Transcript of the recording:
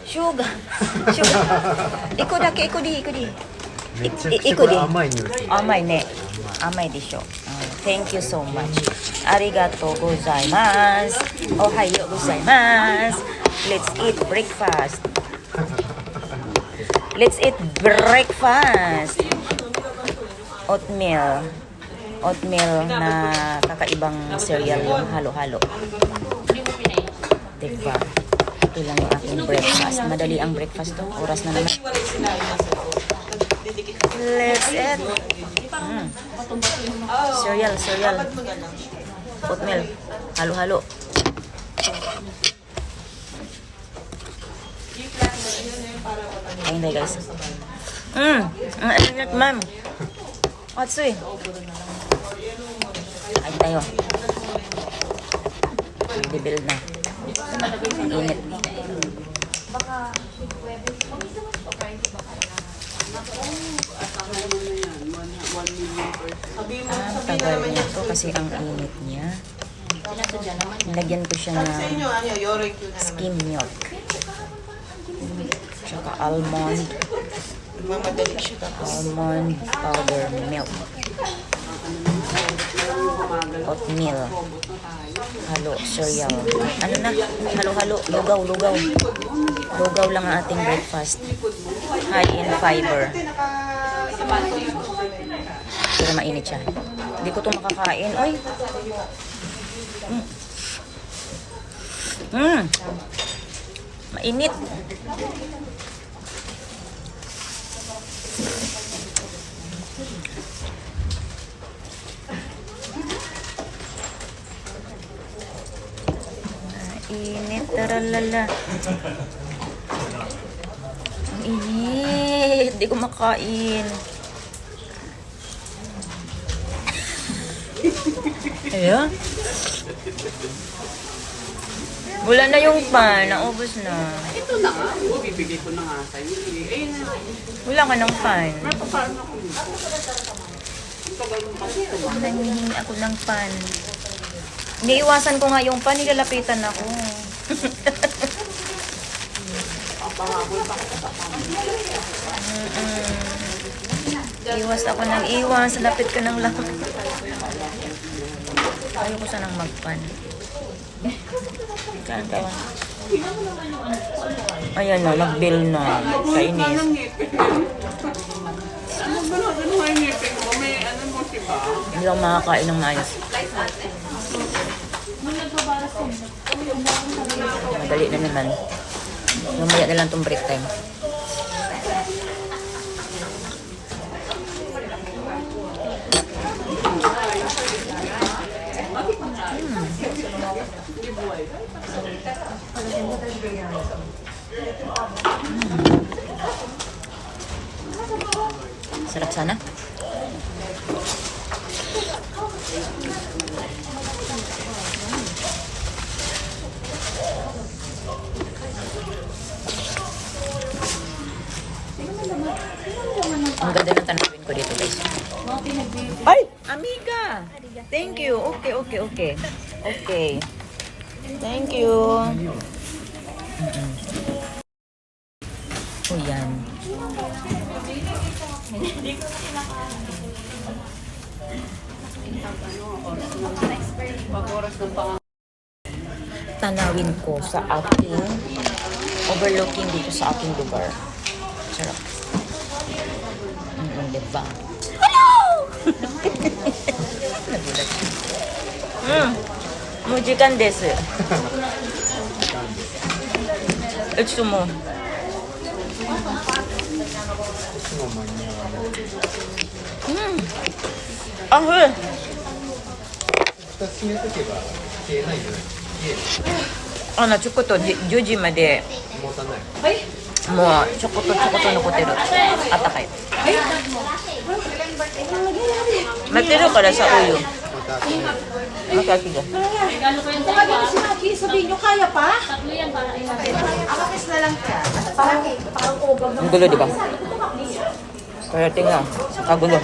Sugar. Iko dake, iko di. めちゃくちゃこれ甘い匂いする。甘いね。甘いでしょ。Thank you so much. ありがとうございます。おはようございます。Let's eat breakfast. Let's eat breakfast. Oatmeal. Oatmeal na kakaibang cereal yung halo-halo. Diba? Ito lang yung aking breakfast. Madali ang breakfast to. Oras na naman. Let's eat. Cereal. Oatmeal. Halo-halo. Ayun tayo guys. Ang init ma'am. Atsui. Ayun tayo. Nagbibuild na. Ang init. Tagal niya to kasi ang init niya. Nilagyan ko siya ng skim milk. Tsaka almond powder milk. Oatmeal. Halo, cereal. Ano na? Halo-halo. Lugaw. Lugaw lang ang ating breakfast. High in fiber. Pero mainit siya. Hindi ko ito makakain. Oy! Mainit. Mainit. Taralala. Ang init. Hindi ko makain. Ayan. Wala na yung pan. Naubos na. Ito na nga. Bibigay ko na nga sa'yo. Ayun na. Wala ka ng pan. Paano ako? Ang tagal ng pasito ba? Nangihingi ako ng pan. Iniiwasan ko nga yung pan. Nilalapitan ako. Papahabol pa kita pa. Iwas ako ng iwas. Lapit ko ng lapit. Ayoko sanang magpan. Saan tayo? Ayan na, nag-bill na. Kainis. Ano nga yung ngipin mo? May ano mo siya? Hindi ako makakain ng maayos. Madali na naman. Mamaya na lang itong break time. Sarap sana. Ang ganda ng tanawin ko dito, guys. Ay! Amiga! Thank you. Okay. Thank you. O yan. Tanawin ko sa aking overlooking dito sa aking lugar. Sarap. Diba? Hello! Nagulat siya. Mujikan desu. Itsu mo. Ah, 閉めとけば消えないよね。ちょこっと10時まで持たない。もうちょこっと残ってる。あったかい。待ってるからさ、お湯。Makakita. Sabihin nyo, kaya pa? Ang gulo, di ba? Kaya tingnan, kagulo.